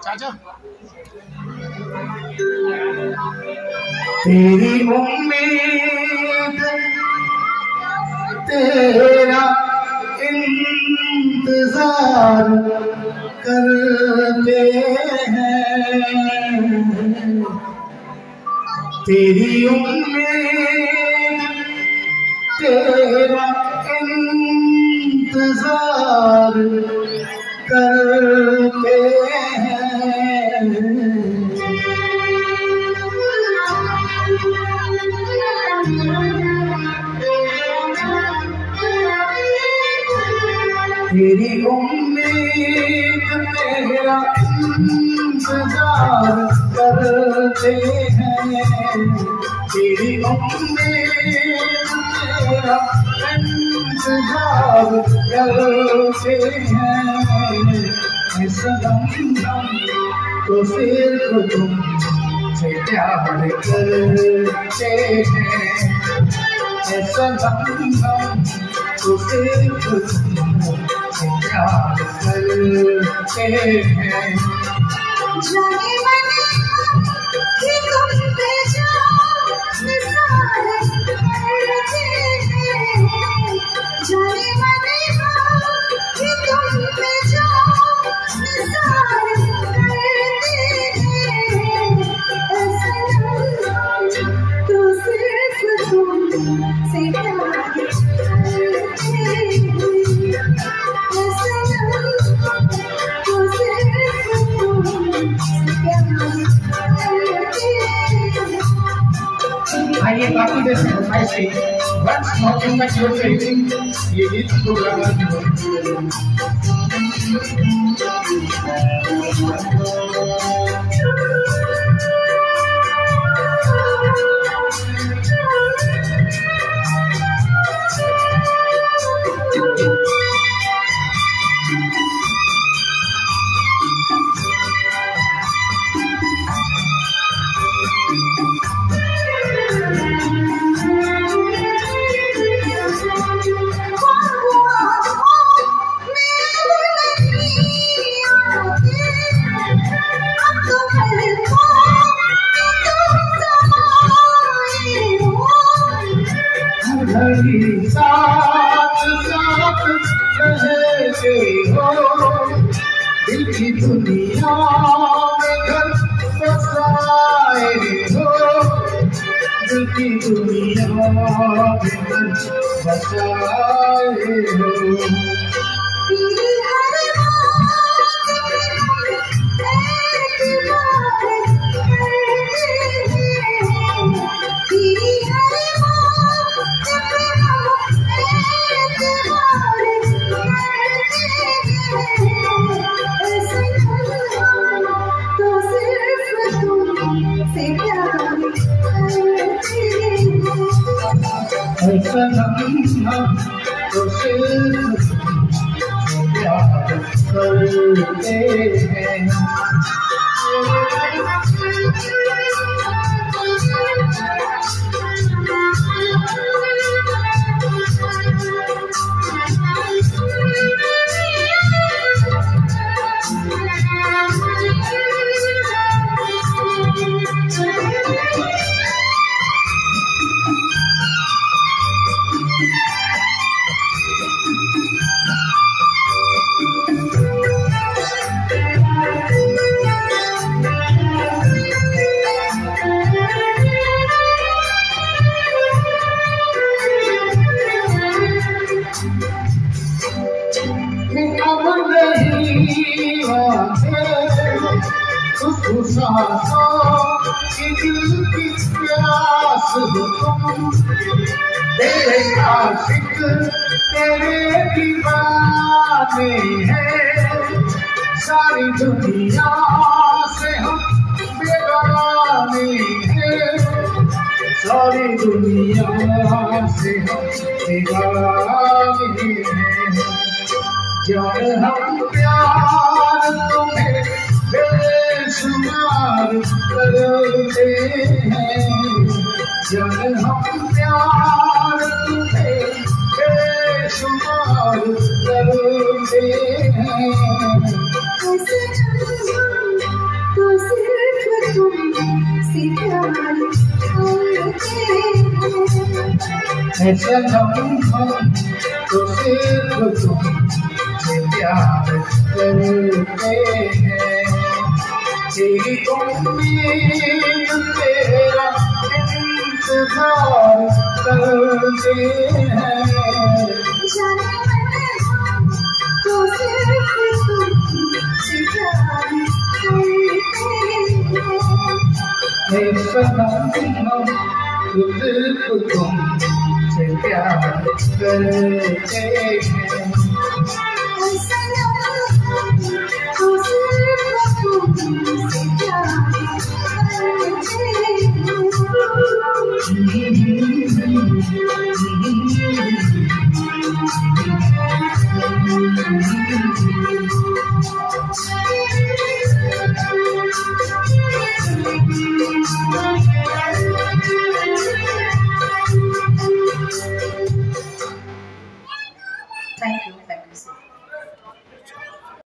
चाचा तेरी उम्मीद तेरा इंतजार करते हैं, तेरी उम्मीद तेरा इंतजार करते हैं। तेरी उम्मीद तेरा इंतजार करते हैं, तेरी उम्मीद तेरा इंतजार करते हैं। सनम तो सिर्फ तुमसे प्यार करते हैं, सनम तो सिर्फ तुमसे प्यार करते हैं। जाने मने कि तुम पे जान निसार करते हैं, जाने मने कि तुम पे जान निसार करते हैं। सनम तो सिर्फ तुमसे प्यार करते हैं, आइए बाकी जैसे ऐसे वंस मौके का जोड़ से ये गीत प्रोग्राम साथ साथ रहते हो, दिल की दुनिया में घर बसाए हो, दिल की दुनिया में घर बसाए हो। तेरी हर बात पे एतबार करते हैं, तेरी हर बात पे एतबार करते हैं। सनम तो सिर्फ तुमसे प्यार करते हैं, सनम तो सिर्फ प्यार करते हैं। तेरे आशिक तेरे दीवाने हैं, सारी दुनिया से हम बेगाने हैं, सारी दुनिया से हम बेगाने हैं। जब हम प्यार तुम्हें बेशुमार करते हैं, जब हम प्यार तुम्हें बेशुमार करते हैं। सनम हम तो सिर्फ तुमसे प्यार करते हैं, तेरी उम्मीद तेरा इंतजार करते हैं। जाने मन तो सिर्फ तुमसे प्यार करते हैं। सनम हम तो सिर्फ तुमसे प्यार करते हैं। Thank you.